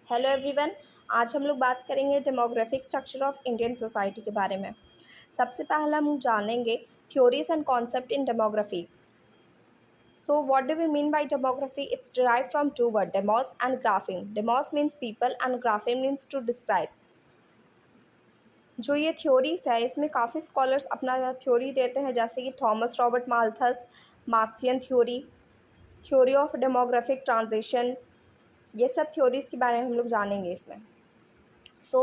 Hello everyone. आज हम लोग बात करेंगे demographic structure of Indian society के बारे में। सबसे पहला हम जानेंगे theories and concept in demography. So what do we mean by demography? It's derived from two word, demos and graphing. Demos means people and graphing means to describe. जो ये theories है इसमें काफ़ी स्कॉलर्स अपना थ्योरी देते हैं, जैसे कि Thomas Robert Malthus, Marxian theory, theory of demographic transition. ये सब थ्योरीज़ के बारे में हम लोग जानेंगे इसमें। So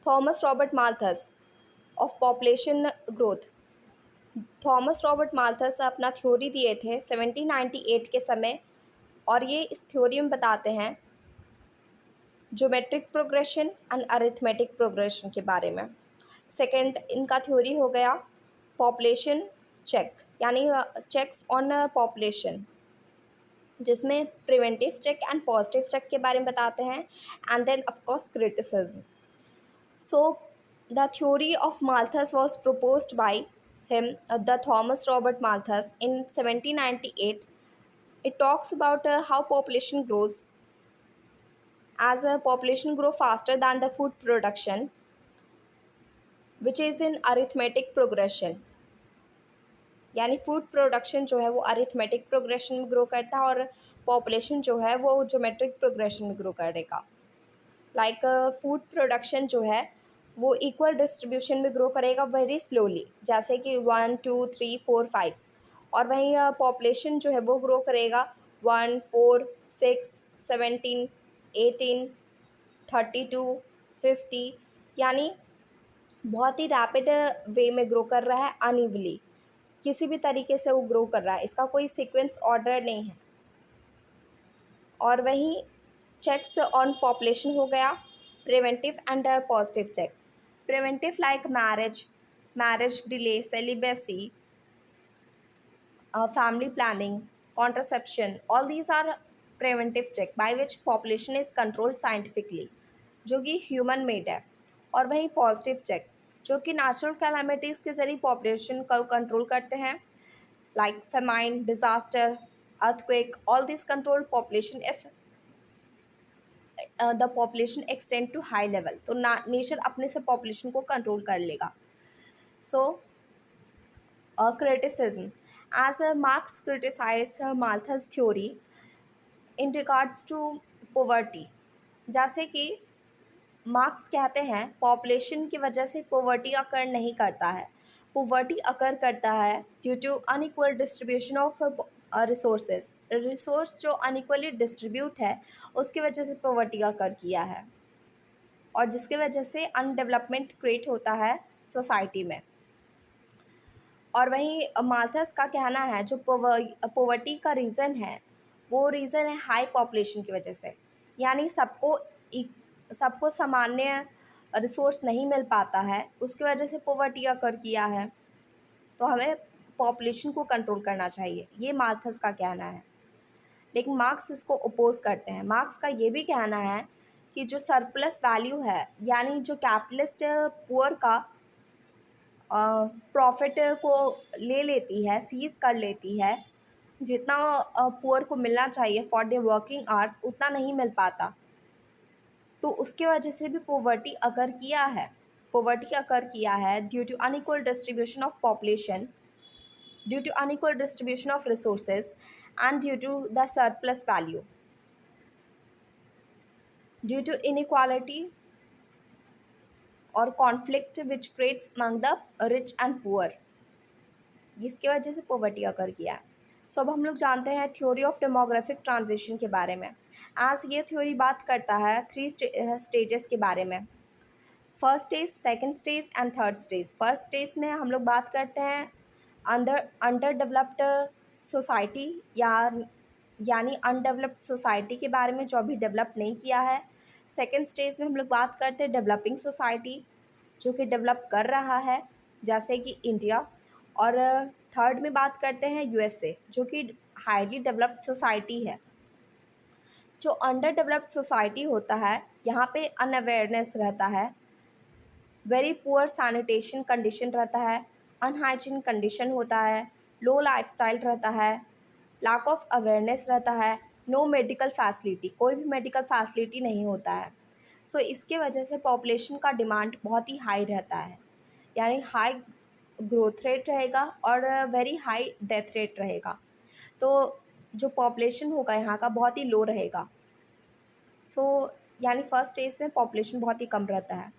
Thomas Robert Malthus of population growth. Thomas Robert Malthus अपना थ्योरी दिए थे 1798 के समय, और ये इस थ्योरी में बताते हैं geometric progression and arithmetic progression के बारे में। सेकंड इनका थ्योरी हो गया पॉपुलेशन चेक, यानी चेक्स ऑन पॉपुलेशन, जिसमें preventive check and positive check के बारे में बताते हैं। And then of course criticism. So the theory of Malthus was proposed by him, the Thomas Robert Malthus, in 1798. It talks about how population grows. As a population grow faster than the food production, which is in arithmetic progression. यानी food production जो है वो arithmetic progression में grow करता है, और population जो है वो ज्योमेट्रिक प्रोग्रेशन में ग्रो करेगा। लाइक फूड प्रोडक्शन जो है वो इक्वल डिस्ट्रीब्यूशन में ग्रो करेगा वेरी स्लोली, जैसे कि 1 2 3 4 5। और वहीं पॉपुलेशन जो है वो ग्रो करेगा 1 4 6 17 18 32 50, यानी बहुत ही रैपिड वे में ग्रो कर रहा है, अनइवली किसी भी तरीके से वो ग्रो कर रहा है, इसका कोई सीक्वेंस ऑर्डर नहीं है। और वहीं चेक्स ऑन पॉपुलेशन हो गया preventive and positive check. Preventive like marriage delay, celibacy, family planning, contraception, all these are preventive check by which population is controlled scientifically, जो कि ह्यूमन मेड है। और वहीं पॉजिटिव चेक जो कि नेचुरल कैलामिटीज़ के ज़रिए पॉपुलेशन को कंट्रोल करते हैं, like famine, disaster, earthquake, all this control population if the population extend to high level. तो नेचर अपने से पॉपुलेशन को कंट्रोल कर लेगा। सो criticism. As Marx criticized Malthus theory in regards to poverty, जैसे कि मार्क्स कहते हैं पॉपुलेशन की वजह से पोवर्टी अकर नहीं करता है। पोवर्टी अकर करता है due to unequal distribution of resources. Resource जो अनइक्वली डिस्ट्रीब्यूट है उसकी वजह से पोवर्टी अकर किया है, और जिसकी वजह से अनडेवलपमेंट क्रिएट होता है सोसाइटी में। और वहीं माल्थस का कहना है जो पोवर्टी का रीज़न है वो रीज़न है हाई पॉपुलेशन की वजह से, यानी सबको सामान्य रिसोर्स नहीं मिल पाता है, उसकी वजह से पोवर्टी अकर किया है। तो हमें पॉपुलेशन को कंट्रोल करना चाहिए, ये माल्थस का कहना है। लेकिन मार्क्स इसको अपोज करते हैं। मार्क्स का ये भी कहना है कि जो सरप्लस वैल्यू है, यानी जो कैपिटलिस्ट पुअर का प्रॉफिट को ले लेती है, सीज कर लेती है, जितना पुअर को मिलना चाहिए फॉर द वर्किंग आवर्स उतना नहीं मिल पाता, तो उसके वजह से भी पोवर्टी अकर किया है due to unequal distribution of population, due to unequal distribution of resources and due to the surplus value, due to inequality और conflict which creates among the rich and poor, इसकी वजह से poverty occur किया है। सो अब हम लोग जानते हैं थ्योरी ऑफ डेमोग्राफिक ट्रांजिशन के बारे में। आज ये थ्योरी बात करता है 3 स्टेजेस के बारे में। First stage, second stage and third stage. First stage में हम लोग बात करते हैं अंडर डेवलप्ड सोसाइटी, यानी अनडेवलप्ड सोसाइटी के बारे में जो अभी डेवलप नहीं किया है। सेकंड स्टेज में हम लोग बात करते हैं डेवलपिंग सोसाइटी जो कि डेवलप कर रहा है, जैसे कि इंडिया। और थर्ड में बात करते हैं यूएसए जो कि हाईली डेवलप्ड सोसाइटी है। जो अंडर डेवलप्ड सोसाइटी होता है यहाँ पे अनअवेयरनेस रहता है, वेरी पुअर सैनिटेशन कंडीशन रहता है, अनहाइजीन कंडीशन होता है, लो लाइफस्टाइल रहता है, लैक ऑफ अवेयरनेस रहता है, नो मेडिकल फैसिलिटी, कोई भी मेडिकल फैसिलिटी नहीं होता है। सो इसके वजह से पॉपुलेशन का डिमांड बहुत ही हाई रहता है, यानी हाई ग्रोथ रेट रहेगा और वेरी हाई डेथ रेट रहेगा। तो जो पॉपुलेशन होगा यहाँ का बहुत ही लो रहेगा। सो यानी फर्स्ट स्टेज में पॉपुलेशन बहुत ही कम रहता है,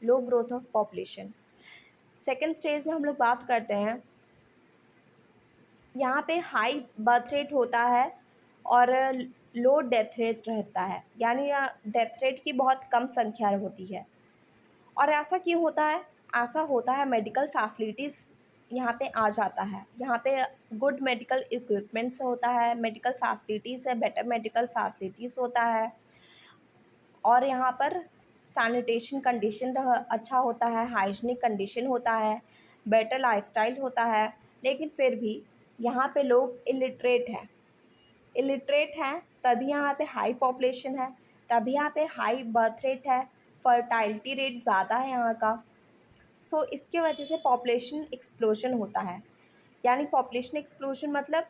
low growth of population. Second stage में हम लोग बात करते हैं, यहाँ पे हाई बर्थ रेट होता है और लो डेथ रेट रहता है, यानी डेथ रेट की बहुत कम संख्या होती है। और ऐसा क्यों होता है? ऐसा होता है मेडिकल फैसिलिटीज़ यहाँ पे आ जाता है, यहाँ पे गुड मेडिकल इक्विपमेंट्स होता है, मेडिकल फैसिलिटीज़ है, बेटर मेडिकल फैसिलिटीज़ होता है, और यहाँ पर सैनिटेशन कंडीशन अच्छा होता है, हाइजीनिक कंडीशन होता है, बेटर लाइफस्टाइल होता है। लेकिन फिर भी यहाँ पे लोग इलिटरेट हैं, तभी यहाँ पे हाई पॉपुलेशन है, तभी यहाँ पे हाई बर्थ रेट है, फर्टाइलिटी रेट ज़्यादा है यहाँ का। सो इसके वजह से पॉपुलेशन एक्सप्लोजन होता है, यानी पॉपुलेशन एक्सप्लोजन मतलब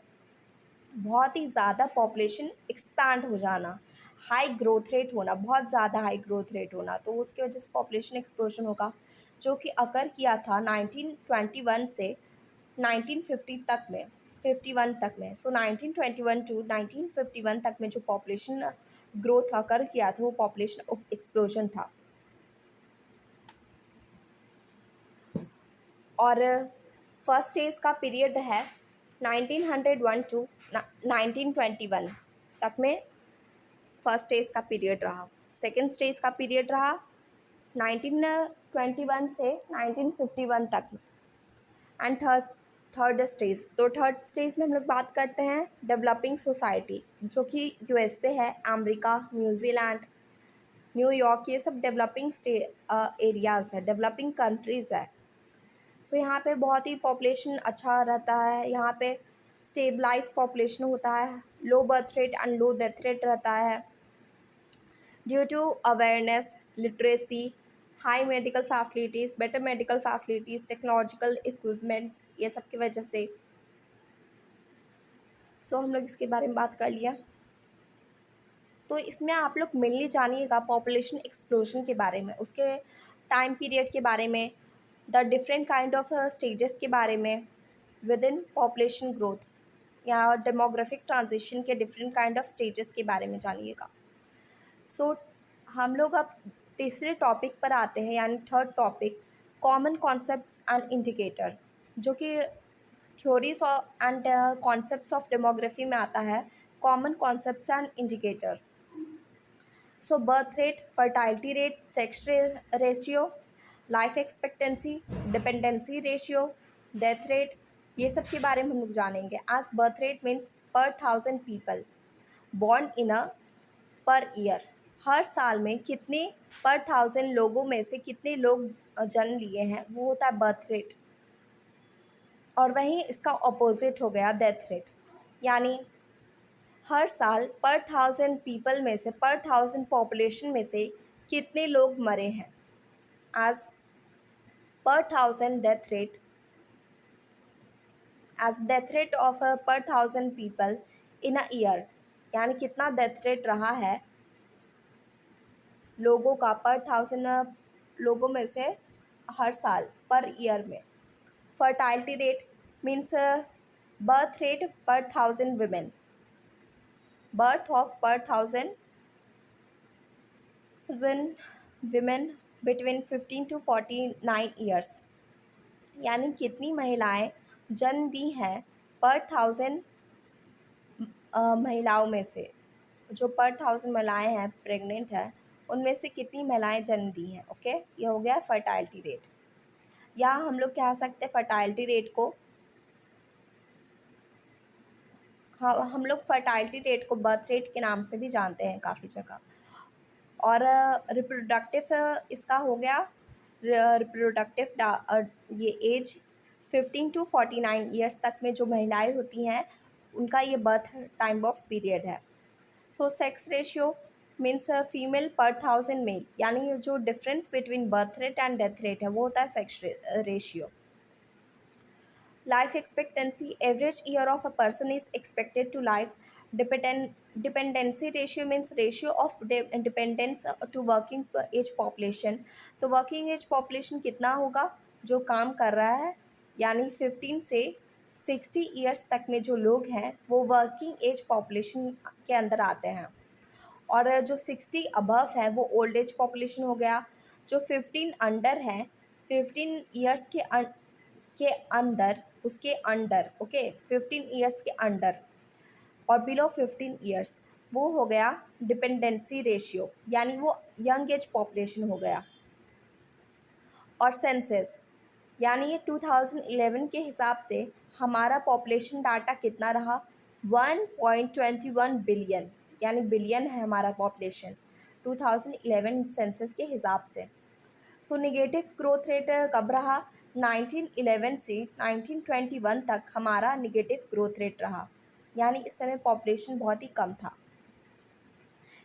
बहुत ही ज़्यादा पॉपुलेशन एक्सपैंड हो जाना, हाई ग्रोथ रेट होना, बहुत ज़्यादा हाई ग्रोथ रेट होना, तो उसकी वजह से पॉपुलेशन एक्सप्लोजन होगा, जो कि अकर किया था 1921 से 1950 तक में, 51 तक में। सो 1921 टू 1951 तक में जो पॉपुलेशन ग्रोथ अकर किया था वो पॉपुलेशन एक्सप्लोजन था। और फर्स्ट स्टेज का पीरियड है 1901 टू 1921 तक में फर्स्ट स्टेज का पीरियड रहा। सेकेंड स्टेज का पीरियड रहा 1921 से 1951 तक। एंड थर्ड स्टेज, तो थर्ड स्टेज में हम लोग बात करते हैं डेवलपिंग सोसाइटी, जो कि यूएसए है, अमेरिका, न्यूजीलैंड, न्यूयॉर्क, ये सब डेवलपिंग एरियाज़ है, डेवलपिंग कंट्रीज़ है। सो यहाँ पे बहुत ही पॉपुलेशन अच्छा रहता है, यहाँ पे स्टेबलाइज पॉपुलेशन होता है, low birth rate and low death rate रहता है, due to awareness, literacy, high medical facilities, better medical facilities, technological equipments, ये सब की वजह से। सो हम लोग इसके बारे में बात कर लिया। तो इसमें आप लोग मेनली जानिएगा पॉपुलेशन एक्सप्लोजन के बारे में, उसके टाइम पीरियड के बारे में, the different kind of stages के बारे में विद इन पॉपुलेशन ग्रोथ, या डेमोग्राफिक ट्रांजिशन के डिफरेंट काइंड ऑफ स्टेजेस के बारे में जानिएगा। सो हम लोग अब तीसरे टॉपिक पर आते हैं, यानी third topic, common concepts and indicator, जो कि theories and concepts of demography में आता है, common concepts and indicator. So birth rate, fertility rate, sex ratio, life expectancy, dependency ratio, death rate, ये सब के बारे में हम लोग जानेंगे। आज बर्थ रेट मीन्स पर 1000 people born in a per year, हर साल में कितने पर 1000 लोगों में से कितने लोग जन्म लिए हैं, वो होता है बर्थ रेट। और वहीं इसका ऑपोजिट हो गया डेथ रेट, यानी हर साल पर 1000 पीपल में से, पर 1000 पॉपुलेशन में से कितने लोग मरे हैं। Age per 1000 death rate, age death rate of per 1000 people in a year, यानी कितना डेथ रेट रहा है लोगों का पर 1000 लोगों में से हर साल पर ईयर में। फर्टाइलिटी रेट मीन्स बर्थ रेट पर 1000 women, birth of per 1000 women between 15 to 49 years, यानी कितनी महिलाएं जन्म दी हैं पर 1000 महिलाओं में से, जो पर 1000 महिलाएं हैं प्रेग्नेंट हैं, उनमें से कितनी महिलाएं जन्म दी हैं। ओके, ये हो गया फर्टाइलिटी रेट। या हम लोग कह सकते हैं फर्टाइलिटी रेट को, हाँ, हम लोग फर्टाइलिटी रेट को बर्थ रेट के नाम से भी जानते हैं काफ़ी जगह। और रिप्रोडक्टिव इसका हो गया रिप्रोडक्टिव, ये एज 15 टू 49 ईयर्स तक में जो महिलाएं होती हैं उनका ये बर्थ टाइम ऑफ पीरियड है। So sex ratio means female per 1000 male, यानी जो difference between birth rate and death rate है वो होता है sex ratio. Life expectancy, average year of a person is expected to life dependency ratio means ratio of dependence to working age population. तो working age population कितना होगा, जो काम कर रहा है, यानी 15 से 60 ईयर्स तक में जो लोग हैं वो वर्किंग एज पॉपुलेशन के अंदर आते हैं। और जो 60 अबव है वो ओल्ड एज पॉपुलेशन हो गया। जो 15 अंडर है, 15 ईयर्स के अंदर, उसके अंडर, ओके, 15 ईयर्स के अंडर और बिलो 15 ईयर्स, वो हो गया डिपेंडेंसी रेशियो, यानी वो यंग एज पॉपुलेशन हो गया। और सेंसस, यानी ये 2011 के हिसाब से हमारा पॉपुलेशन डाटा कितना रहा, 1.21 बिलियन, यानी बिलियन है हमारा पॉपुलेशन 2011 सेंसस के हिसाब से। सो नेगेटिव ग्रोथ रेट कब रहा, 1911 से 1921 तक हमारा नेगेटिव ग्रोथ रेट रहा, यानी इस समय पॉपुलेशन बहुत ही कम था।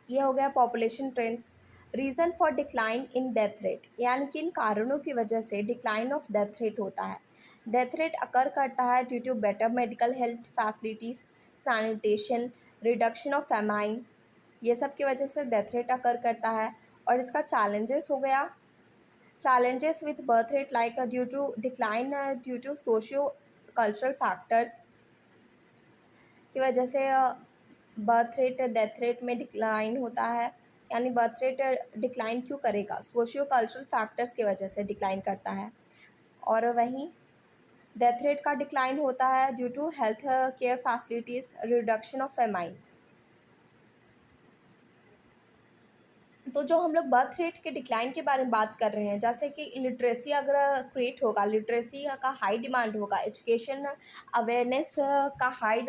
ये हो गया population trends. Reason for decline in death rate, यानी किन कारणों की वजह से डिक्लाइन ऑफ डेथ रेट होता है। डेथ रेट अकर करता है due to better medical health facilities, sanitation, reduction of famine, ये सब की वजह से डेथ रेट अकर करता है। और इसका चैलेंजेस हो गया, challenges with birth rate like due to decline due to socio cultural factors की वजह से बर्थ रेट डेथ रेट में डिक्लाइन होता है। यानी बर्थ रेट डिक्लाइन क्यों करेगा, सोशियो कल्चरल फैक्टर्स की वजह से डिक्लाइन करता है। और वहीं डेथ रेट का डिक्लाइन होता है due to health care facilities, reduction of famine. तो जो हम लोग बर्थ रेट के डिक्लाइन के बारे में बात कर रहे हैं, जैसे कि लिटरेसी अगर क्रिएट होगा, लिटरेसी का हाई डिमांड होगा, एजुकेशन अवेयरनेस का हाई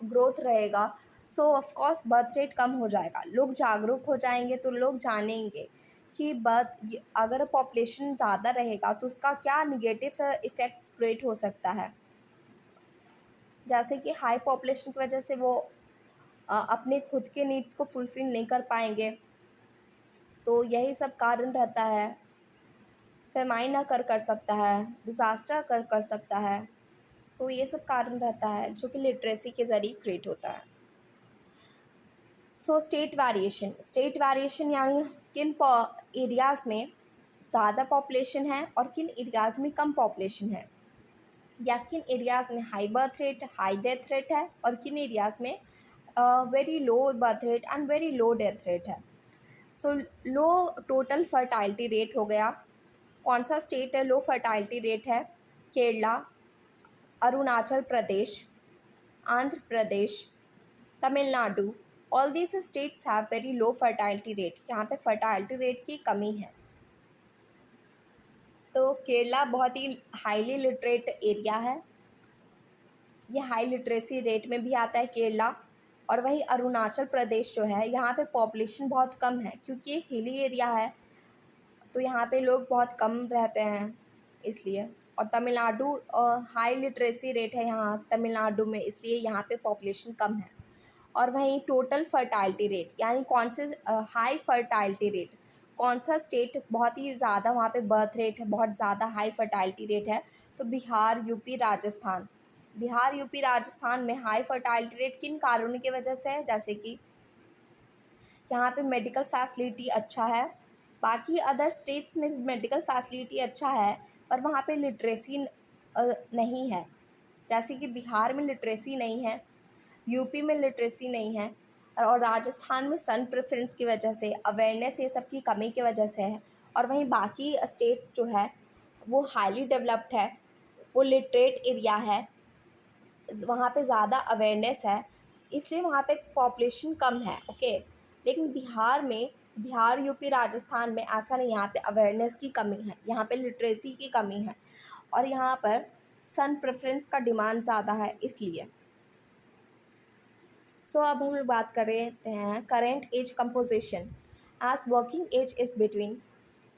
ग्रोथ रहेगा, so of course birth rate कम हो जाएगा। लोग जागरूक हो जाएंगे तो लोग जानेंगे कि अगर पॉपुलेशन ज़्यादा रहेगा तो उसका क्या निगेटिव इफ़ेक्ट्स क्रिएट हो सकता है। जैसे कि हाई पॉपुलेशन की वजह से वो अपने खुद के नीड्स को फुलफ़िल नहीं कर पाएंगे, तो यही सब कारण रहता है। फेमाइन अकर कर सकता है, डिज़ास्टर अकर कर सकता है। सो ये सब कारण रहता है जो कि लिटरेसी के ज़रिए क्रिएट होता है। सो स्टेट वेरिएशन यानी किन एरियाज़ में ज़्यादा पॉपुलेशन है और किन एरियाज़ में कम पॉपुलेशन है, या किन एरियाज़ में high birth rate, high death rate है और किन एरियाज़ में very low birth rate and very low death rate है। सो लो टोटल फर्टाइलिटी रेट हो गया। कौन सा स्टेट है लो फर्टाइलिटी रेट है, Kerala, Arunachal Pradesh, Andhra Pradesh, Tamil Nadu, all these states have very low fertility rate. यहाँ पे फर्टाइलिटी रेट की कमी है। तो केरला बहुत ही हाईली लिटरेट एरिया है, ये हाई लिटरेसी रेट में भी आता है केरला। और वही अरुणाचल प्रदेश जो है, यहाँ पे पॉपुलेशन बहुत कम है क्योंकि ये हिली एरिया है, तो यहाँ पे लोग बहुत कम रहते हैं इसलिए। और तमिलनाडु हाई लिटरेसी रेट है यहाँ तमिलनाडु में, इसलिए यहाँ पे पॉपुलेशन कम है। और वहीं टोटल फर्टाइलिटी रेट, यानी कौन से हाई फर्टाइलिटी रेट, कौन सा स्टेट बहुत ही ज़्यादा वहाँ पे बर्थ रेट है, बहुत ज़्यादा हाई फर्टाइलिटी रेट है, तो बिहार, यूपी, राजस्थान। बिहार, यूपी, राजस्थान में हाई फर्टाइलिटी रेट किन कारणों की वजह से है, जैसे कि यहाँ पे मेडिकल फैसिलिटी अच्छा है। बाकी अदर स्टेट्स में मेडिकल फैसिलिटी अच्छा है पर वहाँ पे लिटरेसी नहीं है। जैसे कि बिहार में लिटरेसी नहीं है, यूपी में लिटरेसी नहीं है, और राजस्थान में सन प्रेफरेंस की वजह से, अवेयरनेस ये सब की कमी की वजह से है। और वहीं बाकी स्टेट्स जो है वो हाईली डेवलप्ड है, वो लिटरेट एरिया है, वहाँ पे ज़्यादा अवेयरनेस है, इसलिए वहाँ पे पॉपुलेशन कम है, ओके। लेकिन बिहार, यूपी, राजस्थान में ऐसा नहीं, यहाँ पे अवेयरनेस की कमी है, यहाँ पे लिटरेसी की कमी है, और यहाँ पर सन प्रेफरेंस का डिमांड ज़्यादा है इसलिए। सो अब हम लोग बात कर रहे हैं current age composition. Age working age is between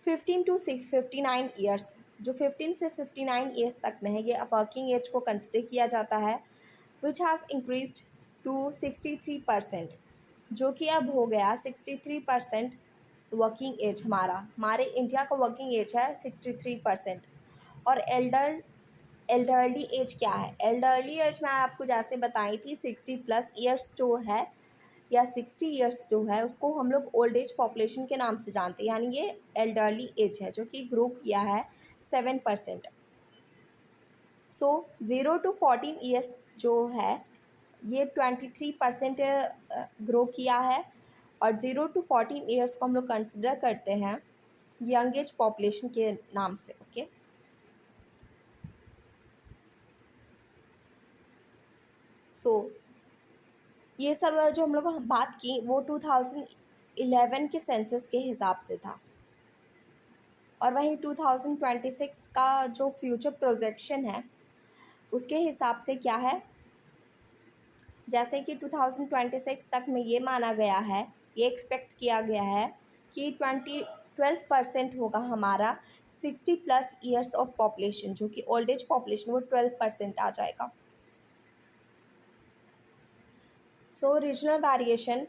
15 to 59 years, जो 15 से 59 ईयर्स तक में है, ये वर्किंग एज को कंसिडर किया जाता है। विच हैज़ इंक्रीज्ड टू 63%, जो कि अब हो गया 63% वर्किंग एज। हमारे इंडिया का वर्किंग एज है 63%। और एल्डरली एज क्या है? एल्डरली एज मैं आपको जैसे बताई थी 60+ ईयर्स जो है या 60 ईयर्स जो है उसको हम लोग ओल्ड एज पॉपुलेशन के नाम से जानते हैं, यानी ये एल्डरली एज है जो कि ग्रो किया है 7%। सो 0 to 14 ईयर्स जो है ये 23% ग्रो किया है, और 0 to 14 ईयर्स को हम लोग कंसिडर करते हैं यंग एज पॉपुलेशन के नाम से। ओके, सो ये सब जो हम लोग बात की वो 2011 के सेंसस के हिसाब से था। और वहीं 2026 का जो फ्यूचर प्रोजेक्शन है उसके हिसाब से क्या है, जैसे कि 2026 तक में ये माना गया है, ये एक्सपेक्ट किया गया है कि 12% होगा हमारा 60+ ईयर्स ऑफ पॉपुलेशन, जो कि ओल्ड एज पॉपुलेशन वो 12% आ जाएगा। सो रीजनल वेरिएशन,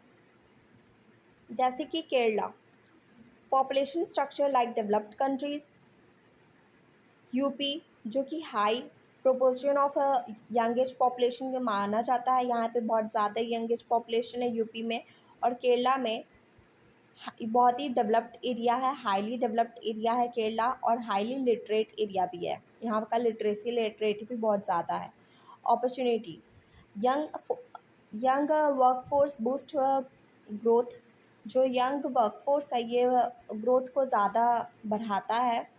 जैसे कि Kerala, population structure like developed countries. UP, जो कि high proportion of young age population में माना जाता है, यहाँ पे बहुत ज़्यादा यंग एज पॉपुलेशन है यूपी में। और केरला में बहुत ही डेवलप्ड एरिया है, हाईली डेवलप्ड एरिया है केरला, और हाईली लिटरेट एरिया भी है, यहाँ का लिटरेसी लिटरेटी भी बहुत ज़्यादा है। Opportunity, young young workforce boost growth, जो यंग वर्कफोर्स है ये ग्रोथ को ज़्यादा बढ़ाता है।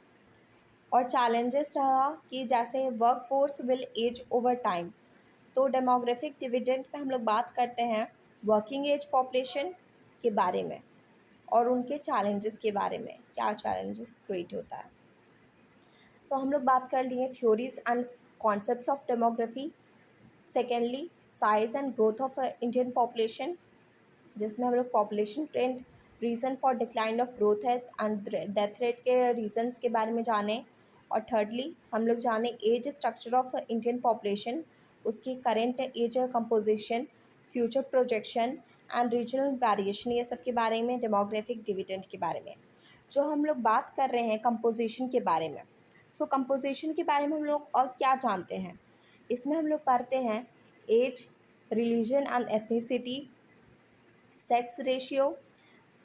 और चैलेंजेस रहा कि जैसे work force will age over time, तो डेमोग्राफिक डिविडेंड पे हम लोग बात करते हैं वर्किंग एज पॉपुलेशन के बारे में और उनके चैलेंजेस के बारे में, क्या चैलेंजेस क्रिएट होता है। सो हम लोग बात कर लिए theories and concepts of demography. Secondly, size and growth of Indian population, जिसमें हम लोग population trend, reason for decline of growth है एंड डेथ रेट के रीजंस के बारे में जाने। और थर्डली हम लोग जाने age structure of Indian population, उसकी current age composition, future projection and regional variation, ये सब के बारे में, डेमोग्राफिक डिविडेंड के बारे में। जो हम लोग बात कर रहे हैं कंपोजिशन के बारे में, सो कंपोजिशन के बारे में हम लोग और क्या जानते हैं, इसमें हम लोग पढ़ते हैं age, religion and ethnicity, sex ratio,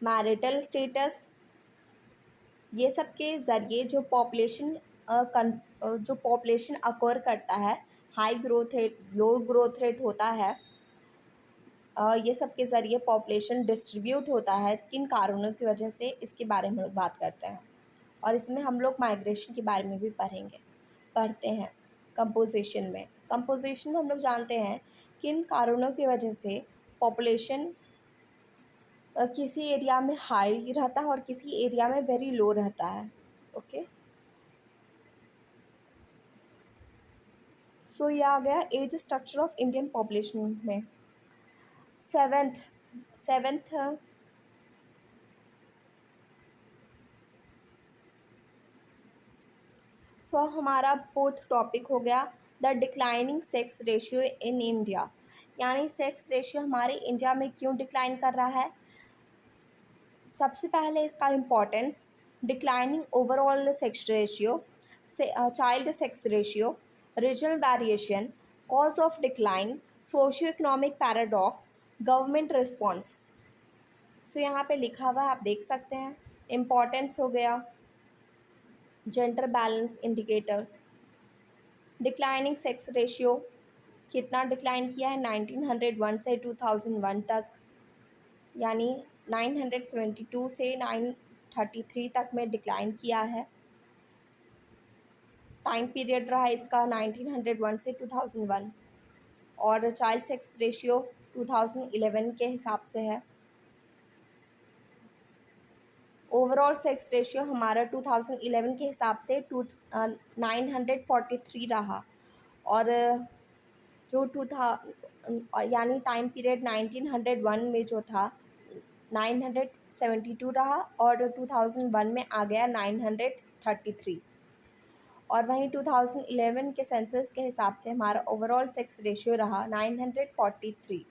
marital status, ये सब के ज़रिए जो पॉपुलेशन अकर करता है, high growth rate, low growth rate होता है, ये सब के ज़रिए पॉपुलेशन डिस्ट्रीब्यूट होता है किन कारणों की वजह से, इसके बारे में हम लोग बात करते हैं। और इसमें हम लोग माइग्रेशन के बारे में भी पढ़ते हैं। कंपोजिशन में हम लोग जानते हैं किन कारणों की वजह से पॉपुलेशन किसी एरिया में हाई रहता है और किसी एरिया में वेरी लो रहता है। ओके, सो ये आ गया age structure of Indian population में। सेवेंथ सो हमारा फोर्थ टॉपिक हो गया the declining sex ratio in India, यानी सेक्स रेशियो हमारे इंडिया में क्यों डिक्लाइन कर रहा है। सबसे पहले इसका importance, declining overall sex ratio, child sex ratio, regional variation, cause of decline, socio economic paradox, government response. So यहाँ पे लिखा हुआ है, आप देख सकते हैं। इम्पोर्टेंस हो गया gender balance indicator, declining sex ratio कितना डिक्लाइन किया है 1901 से 2001 तक, यानी 972 से 933 तक में डिक्लाइन किया है। टाइम पीरियड रहा इसका 1901 से 2001। और चाइल्ड सेक्स रेशियो 2011 के हिसाब से है। ओवरऑल सेक्स रेशियो हमारा 2011 के हिसाब से 943 रहा। और जो यानी टाइम पीरियड 1901 में जो था 972 रहा, और 2001 में आ गया 933। और वहीं 2011 के सेंसस के हिसाब से हमारा ओवरऑल सेक्स रेशियो रहा 943।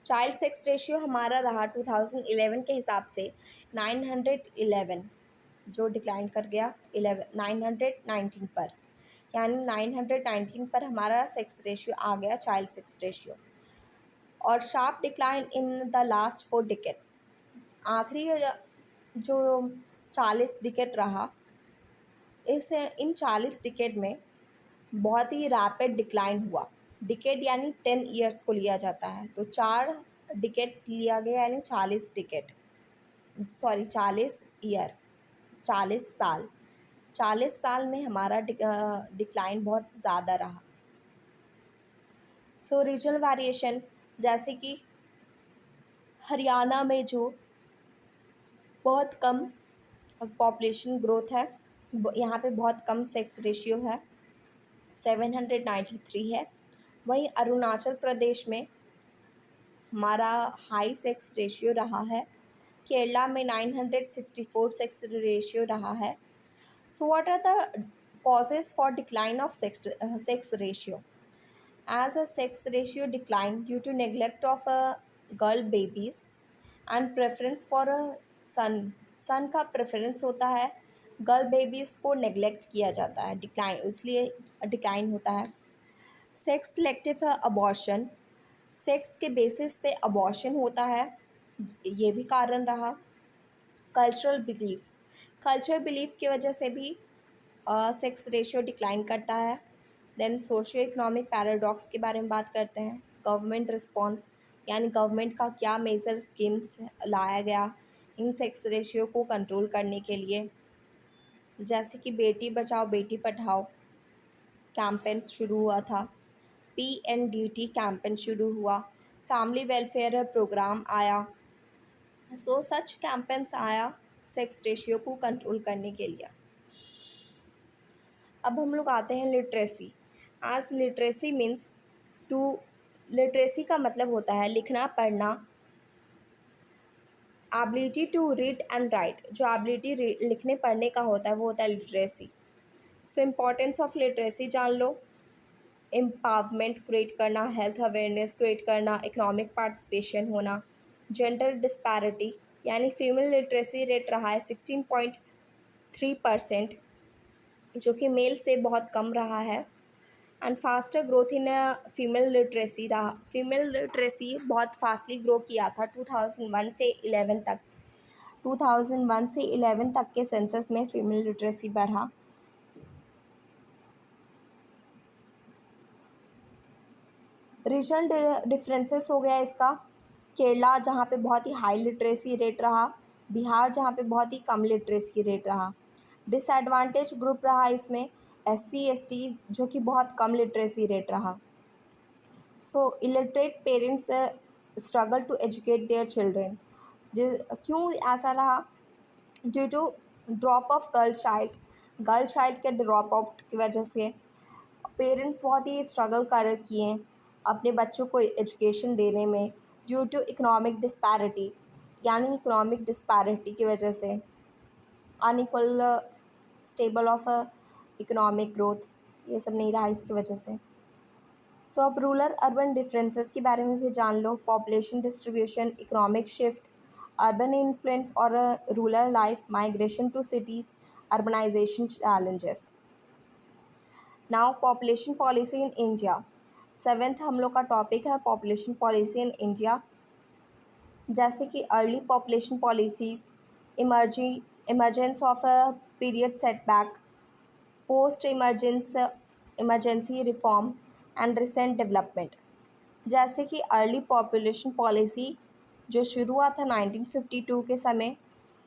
चाइल्ड सेक्स रेशियो हमारा रहा 2011 के हिसाब से 911, जो डिक्लाइन कर गया 919 पर। यानी 919 पर हमारा सेक्स रेशियो आ गया, चाइल्ड सेक्स रेशियो। और sharp decline in the last 4 decades, आखिरी जो 40 डिकेड रहा, इन 40 डिकेड में बहुत ही रैपिड डिक्लाइन हुआ। डिकेड यानी 10 ईयर्स को लिया जाता है, तो 4 डिकेड्स लिया गया यानी 40 डिकेड, सॉरी 40 ईयर, 40 साल। 40 साल में हमारा डिक्लाइन बहुत ज़्यादा रहा। सो रीजनल वेरिएशन, जैसे कि हरियाणा में जो बहुत कम पॉपुलेशन ग्रोथ है, यहाँ पे बहुत कम सेक्स रेशियो है, 793 है। वहीं अरुणाचल प्रदेश में हमारा हाई सेक्स रेशियो रहा है। केरला में 964 सेक्स रेशियो रहा है। So what are the causes for decline of sex ratio? As a sex ratio decline due to neglect of girl babies and preference for a son का preference होता है, girl babies को neglect किया जाता है, decline, इसलिए decline होता है। सेक्स सिलेक्टिव अबॉर्शन, सेक्स के बेसिस पे अबॉर्शन होता है, ये भी कारण रहा। कल्चरल बिलीफ की वजह से भी सेक्स रेशियो डिक्लाइन करता है। देन सोशियो इकोनॉमिक पैराडॉक्स के बारे में बात करते हैं। गवर्नमेंट रिस्पॉन्स, यानी गवर्नमेंट का क्या मेजर स्कीम्स लाया गया इन सेक्स रेशियो को कंट्रोल करने के लिए, जैसे कि बेटी बचाओ बेटी पढ़ाओ कैंपेन शुरू हुआ था, PNDT कैंपेन शुरू हुआ, फैमिली वेलफेयर प्रोग्राम आया। सो सच कैंपेन्स आया सेक्स रेशियो को कंट्रोल करने के लिए। अब हम लोग आते हैं लिटरेसी। आज लिटरेसी मीन्स टू, लिटरेसी का मतलब होता है लिखना पढ़ना, ability to read and write, जो एबिलिटी लिखने पढ़ने का होता है वो होता है literacy. So importance of literacy जान लो। एम्पावरमेंट क्रिएट करना, हेल्थ अवेयरनेस क्रिएट करना, इकोनॉमिक पार्टिसिपेशन होना, जेंडर डिस्पैरिटी, यानी फीमेल लिटरेसी रेट रहा है 16.3%, जो कि मेल से बहुत कम रहा है। And faster growth in female literacy रहा, फीमेल लिटरेसी बहुत फास्टली ग्रो किया था 2001 से 11 तक। 2001 से 11 तक के सेंसस में फीमेल लिटरेसी बढ़ा। रीजनल डिफरेंसेस हो गया इसका। केरला जहाँ पे बहुत ही हाई लिटरेसी रेट रहा, बिहार जहाँ पे बहुत ही कम लिटरेसी रेट रहा। डिसएडवांटेज ग्रुप रहा इसमें SC ST, जो कि बहुत कम लिटरेसी रेट रहा। So illiterate parents struggle to educate their children, क्यों ऐसा रहा? Due to drop of girl child के ड्रॉप आउट की वजह से पेरेंट्स बहुत ही स्ट्रगल कर किए अपने बच्चों को एजुकेशन देने में, ड्यू टू इकोनॉमिक डिस्पैरिटी, यानी इकोनॉमिक डिस्पैरिटी की वजह से unequal stable of economic growth, ये सब नहीं रहा इसकी वजह से। सो अब रूरल अर्बन डिफरेंसेस के बारे में भी जान लो। Population distribution, economic shift, urban influence और rural life, migration to cities, urbanization challenges. Now population policy in India, 7th हम लोग का टॉपिक है पॉपुलेशन पॉलिसी इन इंडिया। जैसे कि early population policies, emergence of a period setback, post emergency reform and recent development. जैसे कि early population policy जो शुरू हुआ था 1952 के समय,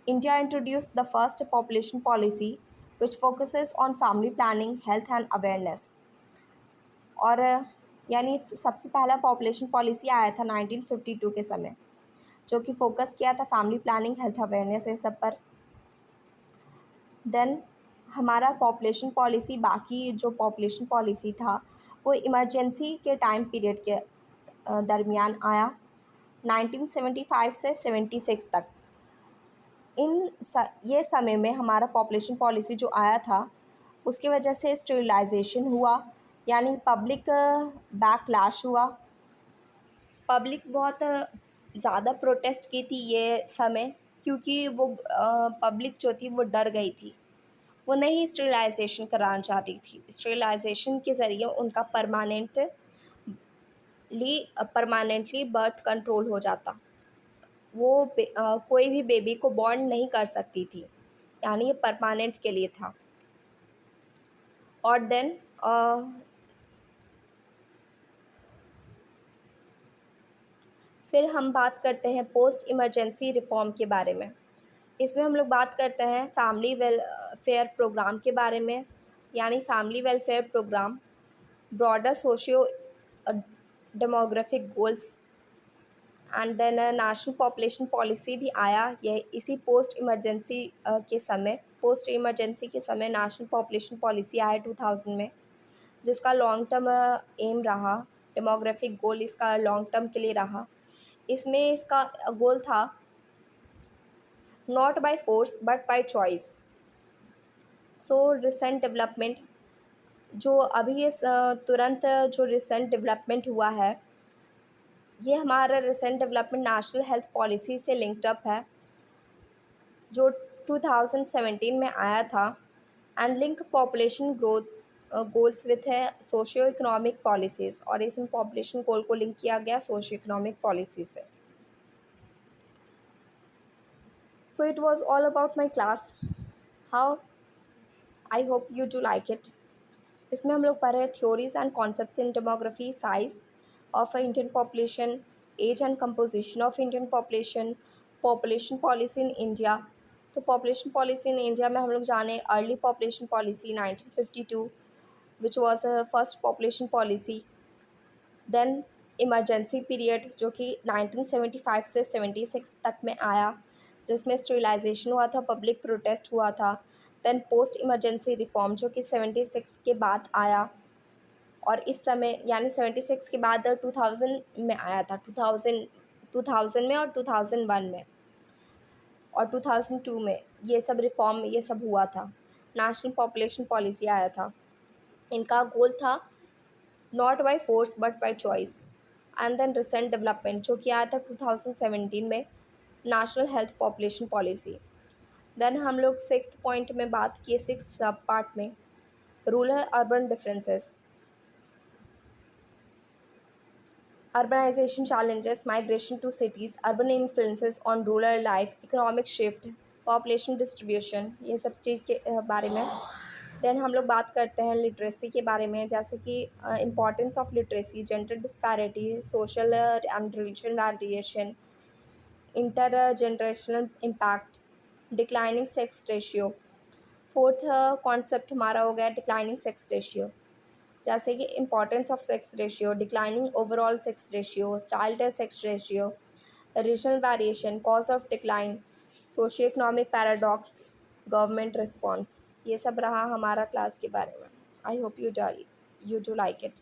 India introduce the first population policy which focuses on family planning, health and awareness. और यानी सबसे पहला पॉपुलेशन पॉलिसी आया था 1952 के समय, जो कि फोकस किया था फैमिली प्लानिंग, हेल्थ अवेयरनेस, ये सब पर। देन हमारा पॉपुलेशन पॉलिसी, बाकी जो पॉपुलेशन पॉलिसी था वो इमरजेंसी के टाइम पीरियड के दरमियान आया 1975 से 76 तक। ये समय में हमारा पॉपुलेशन पॉलिसी जो आया था उसकी वजह से स्टेरिलाइजेशन हुआ, यानी पब्लिक बैकलैश हुआ। पब्लिक बहुत ज़्यादा प्रोटेस्ट की थी ये समय, क्योंकि वो पब्लिक जो थी वो डर गई थी वो नहीं स्टेरिलाइजेशन कराना चाहती थी। स्टेरिलाइजेशन के ज़रिए उनका परमानेंटली बर्थ कंट्रोल हो जाता। वो कोई भी बेबी को बॉर्न नहीं कर सकती थी, यानी ये परमानेंट के लिए था। और देन फिर हम बात करते हैं पोस्ट इमरजेंसी रिफॉर्म के बारे में। इसमें हम लोग बात करते हैं फैमिली वेलफेयर प्रोग्राम के बारे में, यानी family welfare programme, broader socio demographic goals, and then national population policy भी आया। यह इसी पोस्ट इमरजेंसी के समय नेशनल पॉपुलेशन पॉलिसी आया 2000 में, जिसका लॉन्ग टर्म एम रहा, डेमोग्राफिक गोल इसका लॉन्ग टर्म के लिए रहा। इसमें इसका गोल था not by force but by choice. So recent development जो अभी ये तुरंत जो रिसेंट डेवलपमेंट हुआ है, ये हमारा recent development national health policy से लिंक्ड अप है, जो 2017 में आया था, and link population growth goals with है सोशियो इकोनॉमिक पॉलिसीज़, और इसमें पॉपुलेशन गोल को लिंक किया गया सोशियो इकोनॉमिक पॉलिसी से। So it was all about my class. How I hope you do like it. इसमें हम लोग पढ़े theories and concepts in demography, size of Indian population, age and composition of Indian population, population policy in India. तो population policy in India में हम लोग जाने early population policy 1952, which was first population policy. Then emergency period जो कि 1975 से 76 तक में आया, जिसमें स्टेरिलाइजेशन हुआ था, पब्लिक प्रोटेस्ट हुआ था। देन पोस्ट इमरजेंसी रिफॉर्म जो कि 76 के बाद आया, और इस समय यानी 76 के बाद 2000 में आया था, 2000 में और 2001 में और 2002 में ये सब रिफॉर्म ये सब हुआ था। नेशनल पॉपुलेशन पॉलिसी आया था। इनका गोल था not by force but by choice. And then recent development जो कि आया था 2017 में, national health population policy. Then हम लोग 6th पॉइंट में बात किए, 6th सब पार्ट में, rural urban differences, urbanization challenges, migration to cities, urban influences on rural life, economic shift, population distribution, ये सब चीज़ के बारे में। देन हम लोग बात करते हैं लिटरेसी के बारे में, जैसे कि importance of literacy, gender disparity, social and religion variation, inter generational impact, declining sex ratio. Fourth concept हमारा हो गया डिक्लाइनिंग सेक्स रेशियो, जैसे कि importance of sex ratio, declining overall sex ratio, child sex ratio, regional variation, cause of decline, socio economic paradox, government response. ये सब रहा हमारा class के बारे में। आई hope you do like it.